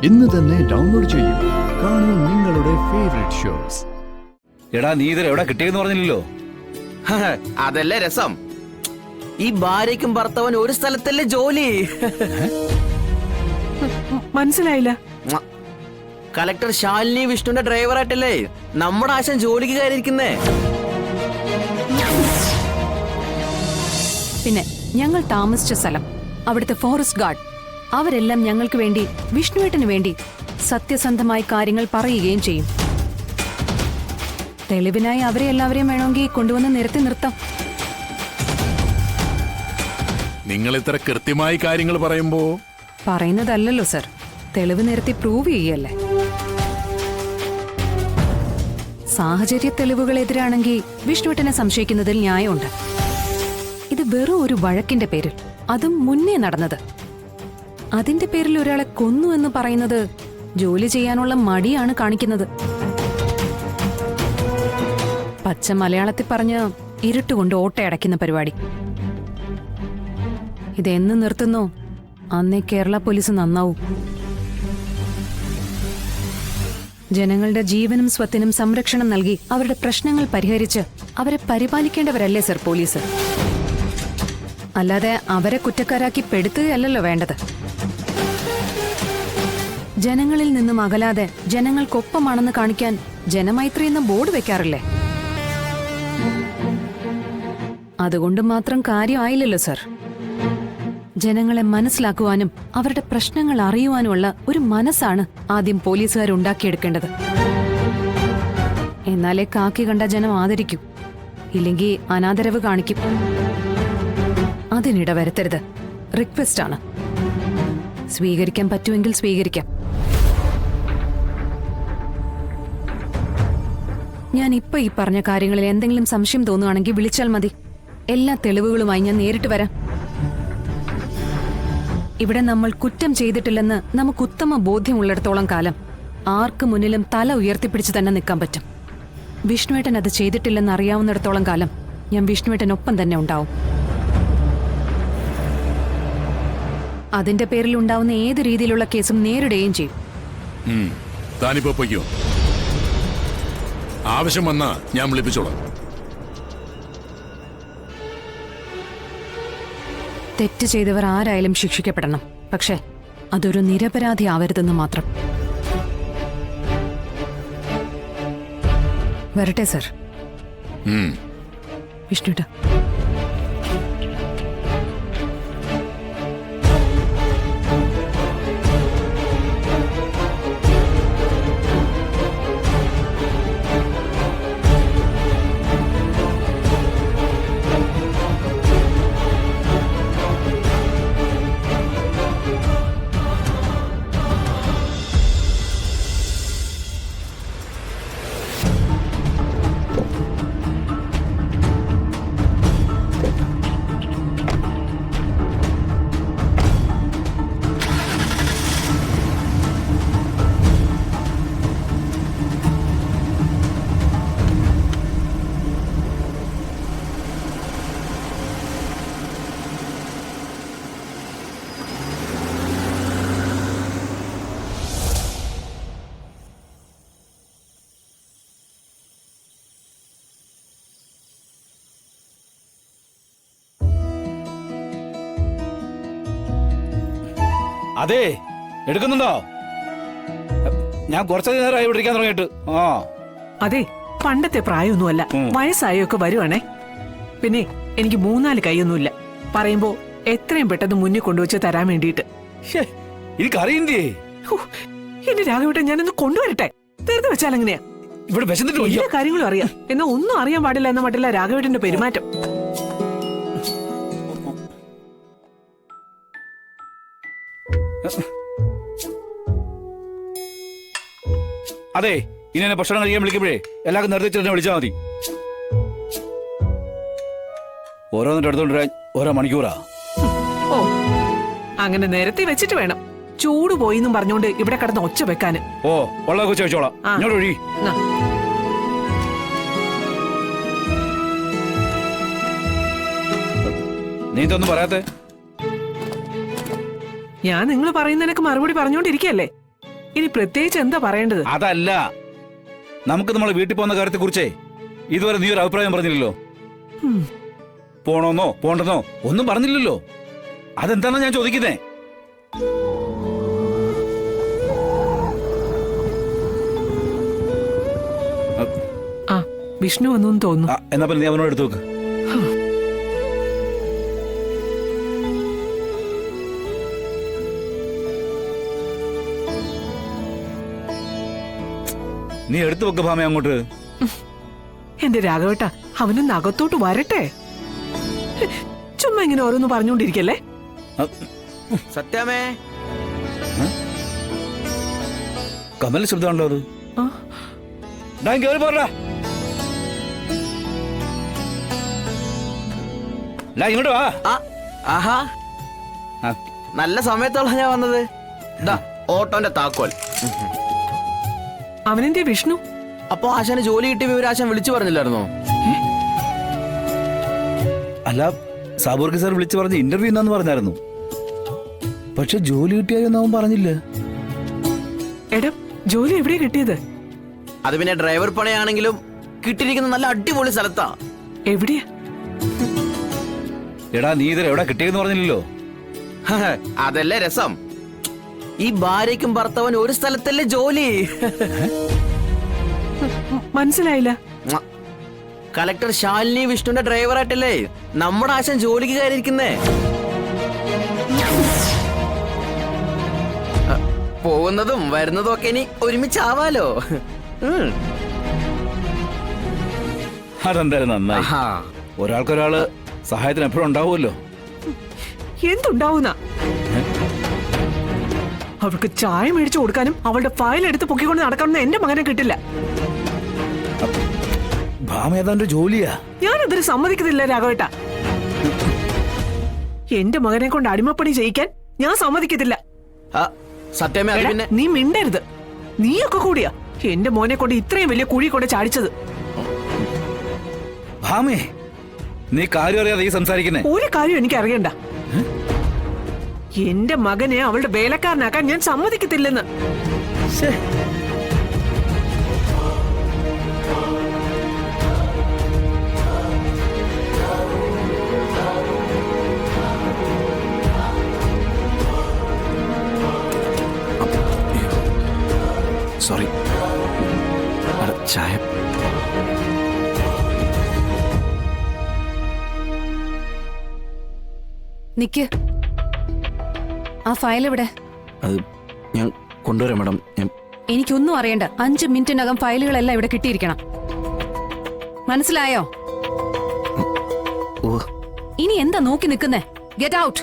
ഇന്ന് തന്നെ ഡൗൺലോഡ് ചെയ്യൂ. കാണൂ നിങ്ങളുടെ ഫേവറേറ്റ് ഷോസ്. എടാ നീ ഇത് എവിടെ കിട്ടിയെന്ന് പറഞ്ഞില്ലല്ലോ. അതല്ലേ രസം. ഈ ഭാര്യയ്ക്കും ഭർത്താവൻ ഒരു സ്ഥലത്തല്ലേ ജോലി. മനസ്സിലായില്ല. കലക്ടർ ശാലിനി വിഷ്ണുവിന്റെ ഡ്രൈവറായിട്ടല്ലേ നമ്മുടെ ആശാൻ ജോലിക്ക് കയറിയിരിക്കുന്നേ. പിന്നെ ഞങ്ങൾ താമസിച്ച സ്ഥലം, അവിടുത്തെ ഫോറസ്റ്റ് ഗാർഡ്, അവരെല്ലാം ഞങ്ങൾക്ക് വേണ്ടി, വിഷ്ണുവേട്ടന് വേണ്ടി സത്യസന്ധമായി കാര്യങ്ങൾ പറയുകയും ചെയ്യും. തെളിവിനായി അവരെ എല്ലാവരെയും വേണമെങ്കിൽ കൊണ്ടുവന്ന് നിരത്തി നിർത്താം. നിങ്ങൾ ഇത്ര കൃത്യമായി കാര്യങ്ങൾ പറയുമ്പോ പറയുന്നതല്ലല്ലോ സർ, തെളിവ് നിരത്തി പ്രൂവ് ചെയ്യല്ലേ. സാഹചര്യ തെളിവുകൾ എതിരാണെങ്കിൽ വിഷ്ണുവേട്ടനെ സംശയിക്കുന്നതിൽ ന്യായമുണ്ട്. ഇത് വെറും ഒരു വഴക്കിന്റെ പേരിൽ, അതും മുന്നേ നടന്നത്. അതിന്റെ പേരിൽ ഒരാളെ കൊന്നു എന്ന് പറയുന്നത് ജോലി ചെയ്യാനുള്ള മടിയാണ് കാണിക്കുന്നത്. പച്ച മലയാളത്തിൽ പറഞ്ഞ് ഇരുട്ടുകൊണ്ട് ഓട്ടയടയ്ക്കുന്ന പരിപാടി. ഇതെന്ന് നിർത്തുന്നോ അന്നേ കേരള പോലീസ് നന്നാവും. ജനങ്ങളുടെ ജീവനും സ്വത്തിനും സംരക്ഷണം നൽകി അവരുടെ പ്രശ്നങ്ങൾ പരിഹരിച്ച് അവരെ പരിപാലിക്കേണ്ടവരല്ലേ സർ പോലീസ്? അല്ലാതെ അവരെ കുറ്റക്കാരാക്കി പെടുത്തുകയല്ലല്ലോ വേണ്ടത്. ജനങ്ങളിൽ നിന്നും അകലാതെ ജനങ്ങൾക്കൊപ്പമാണെന്ന് കാണിക്കാൻ ജനമൈത്രി എന്ന ബോർഡ് വെക്കാറില്ലേ? അതുകൊണ്ട് മാത്രം കാര്യമായില്ലല്ലോ സർ. ജനങ്ങളെ മനസ്സിലാക്കുവാനും അവരുടെ പ്രശ്നങ്ങൾ അറിയുവാനുമുള്ള ഒരു മനസ്സാണ് ആദ്യം പോലീസുകാരുണ്ടാക്കിയെടുക്കേണ്ടത്. എന്നാലേ കാക്കി കണ്ട ജനം ആദരിക്കും, ഇല്ലെങ്കിൽ അനാദരവ് കാണിക്കും. അതിനിട വരുത്തരുത്. റിക്വസ്റ്റ് ആണ്. സ്വീകരിക്കാൻ പറ്റുമെങ്കിൽ സ്വീകരിക്കാം. ഞാൻ ഇപ്പൊ ഈ പറഞ്ഞ കാര്യങ്ങളിൽ എന്തെങ്കിലും സംശയം തോന്നുകയാണെങ്കിൽ വിളിച്ചാൽ മതി. എല്ലാ തെളിവുകളുമായി ഞാൻ നേരിട്ട് വരാം. ഇവിടെ നമ്മൾ കുറ്റം ചെയ്തിട്ടില്ലെന്ന് നമുക്ക് ഉത്തമ ബോധ്യമുള്ളിടത്തോളം കാലം ആർക്ക് മുന്നിലും തല ഉയർത്തിപ്പിടിച്ച് തന്നെ നിൽക്കാൻ പറ്റും. വിഷ്ണുവേട്ടൻ അത് ചെയ്തിട്ടില്ലെന്ന് അറിയാവുന്നിടത്തോളം കാലം ഞാൻ വിഷ്ണുവേട്ടനൊപ്പം തന്നെ ഉണ്ടാവും. അതിന്റെ പേരിൽ ഉണ്ടാവുന്ന ഏത് രീതിയിലുള്ള കേസും നേരിടുകയും ചെയ്യും. താനിപ്പോ പൊയ്ക്കോ. ആവശ്യം വന്നാ ഞാൻ വിളിപ്പിച്ചോളാം. തെറ്റ് ചെയ്തവർ ആരായാലും ശിക്ഷിക്കപ്പെടണം. പക്ഷെ അതൊരു നിരപരാധി ആവരുതെന്ന് മാത്രം. വരട്ടെ സർ. വിഷ്ണുട്ട. അതെ, എടുക്കുന്നുണ്ടോ? ഞാൻ കുറച്ചു നേരമായി ഇവിടെ ഇരിക്കാൻ തുടങ്ങിയിട്ട്. അതെ, പണ്ടത്തെ പ്രായമൊന്നുമല്ല, വയസ്സായൊക്കെ വരുവാണേ. പിന്നെ എനിക്ക് 3-4 കൈയൊന്നുമില്ല. പറയുമ്പോ എത്രയും പെട്ടെന്ന് മുന്നിൽ കൊണ്ടുവച്ച് തരാൻ വേണ്ടിയിട്ട്. എനിക്കറിയണ്ടേ എന്റെ രാഘവേട്ടൻ ഞാനൊന്ന് കൊണ്ടുവരട്ടെ. തീർത്ത് വെച്ചാൽ എങ്ങനെയാ? ഇവിടെ വിശന്നിട്ട് എല്ലാ കാര്യങ്ങളും അറിയാം, എന്നാ ഒന്നും അറിയാൻ പാടില്ല എന്ന മട്ടില്ല രാഘവേട്ടന്റെ പെരുമാറ്റം. അതെ, ഇനി എന്നെ ഭക്ഷണം കഴിക്കാൻ വിളിക്കുമ്പോഴേ എല്ലാവർക്കും നിർദ്ദേശിച്ചു വിളിച്ചാൽ മതി. ഓരോന്നിട്ട് എടുത്തോണ്ടിരാൻ ഓരോ മണിക്കൂറാ. ഓ, അങ്ങനെ നേരത്തെ വെച്ചിട്ട് വേണം. ചൂട് പോയിന്നും പറഞ്ഞോണ്ട് ഇവിടെ കിടന്ന് ഒച്ച വെക്കാന്. ഓ, വെള്ളം കൊച്ചു വെച്ചോളാം. ഇങ്ങോട്ട് ഒഴി. നീ ഇതൊന്നും പറയാത്തെ? ഞാൻ നിങ്ങൾ പറയുന്നതിനൊക്കെ മറുപടി പറഞ്ഞോണ്ടിരിക്കല്ലേ. ഇനി പ്രത്യേകിച്ച് എന്താ പറയേണ്ടത്? അതല്ല, നമുക്ക് നമ്മളെ വീട്ടിൽ പോകുന്ന കാര്യത്തെ കുറിച്ചേ ഇതുവരെ നീ ഒരു അഭിപ്രായം പറഞ്ഞില്ലല്ലോ. ഉം. പോണോന്നോ പോണ്ടെന്നോ ഒന്നും പറഞ്ഞില്ലല്ലോ. അതെന്താണെന്ന് ഞാൻ ചോദിക്കുന്നേ. ആ വിഷ്ണു വന്നു തോന്നുന്നു. എന്നാ പിന്നെ നീ അവനോട് എടുത്തു നോക്ക്. നീ എടുത്തു വെക്ക ഭാമ അങ്ങോട്ട്. എന്റെ രാഘവേട്ട, അവനൊന്ന് അകത്തോട്ട് വരട്ടെ. ചുമ്മാ ഇങ്ങനെ ഓരോന്ന് പറഞ്ഞുകൊണ്ടിരിക്കല്ലേ. സത്യമേ, കമൽ ശബ്ദമാണല്ലോ അത്. ആ, കേറി പോരടാ. ഇങ്ങോട്ട് വാ. ആഹാ, ആ, നല്ല സമയത്തോളം ഞാൻ വന്നത്. ദാ ഓട്ടോന്റെ താക്കോൽ. അവനെന്റെ വിഷ്ണു. അപ്പൊ ആശാന് ജോലി കിട്ടിയ വിവരം ആശാൻ വിളിച്ചു പറഞ്ഞില്ലായിരുന്നോ? അല്ല, സാബൂർക്കി സാർ വിളിച്ചു പറഞ്ഞ് ഇന്റർവ്യൂ എന്നാന്ന് പറഞ്ഞായിരുന്നു. പക്ഷെ ജോലി കിട്ടിയായെന്ന് അവൻ പറഞ്ഞില്ല. എടാ, ജോലി എവിടെയാ കിട്ടിയത്? അത് പിന്നെ ഡ്രൈവർ പണിയാണെങ്കിലും കിട്ടിയിരിക്കുന്ന നല്ല അടിപൊളി സ്ഥലത്താ. എവിടെയാ? എടാ, നീ ഇതര എവിടെ കിട്ടിയെന്ന് പറഞ്ഞില്ലല്ലോ. അതല്ലേ രസം. ഈ ഭാര്യയ്ക്കും ഭർത്തവൻ ഒരു സ്ഥലത്തല്ലേ ജോലി. മനസ്സിലായില്ല. കളക്ടർ ശാലിനി വിഷ്ണുവിന്റെ ഡ്രൈവറായിട്ടല്ലേ നമ്മുടെ ആശാൻ ജോലിക്ക് കയറിയിരിക്കുന്നേ. പോകുന്നതും വരുന്നതും ഒക്കെ ഇനി ഒരുമിച്ചാവാലോ. അതെന്തായാലും നന്നായി. ആഹാ. ഒരാൾക്കൊരാള് സഹായത്തിന് എപ്പോഴും ഉണ്ടാവുമല്ലോ. എന്തുണ്ടാവുന്ന? അവൾക്ക് ചായ മേടിച്ചു കൊടുക്കാനും അവളുടെ ഫയൽ എടുത്ത് പൊക്കിക്കൊണ്ട് നടക്കാനൊന്നും എന്റെ മകനെ കിട്ടില്ല. ഭാമ ഏതാണ്ട് ജോലിയാ. ഞാനതിന് സമ്മതിക്കുന്നില്ല രാഘവേട്ട. എന്റെ മകനെ കൊണ്ട് അടിമപ്പണി ചെയ്യിക്കാൻ ഞാൻ സമ്മതിക്കത്തില്ല. സത്യമേ, അത് എടാ, പിന്നെ നീ മിണ്ടരുത്. നീയൊക്കെ കൂടിയാ എന്റെ മോനെ കൊണ്ട് ഇത്രയും വലിയ കുഴി കൊണ്ട് ചാടിച്ചത്. ഭാമേ, നീ കാര്യം അറിയാതെ ഈ സംസാരിക്കുന്നേ. ഒരു കാര്യം എനിക്ക് അറിയണ്ട. എന്റെ മകനെ അവളുടെ വേലക്കാരനാക്കാൻ ഞാൻ സമ്മതിക്കത്തില്ലെന്ന്. സോറി, ചായ. നിക്ക്, ആ ഫയൽ എവിടെ? അത് ഞാൻ കൊണ്ടുവരാം മാഡം. എനിക്കൊന്നും അറിയണ്ട. 5 മിനിറ്റിനകം ഫയലുകളെല്ലാം ഇവിടെ കിട്ടിയിരിക്കണം. മനസ്സിലായോ? ഇനി എന്താ നോക്കി നിൽക്കുന്നേ? Get out.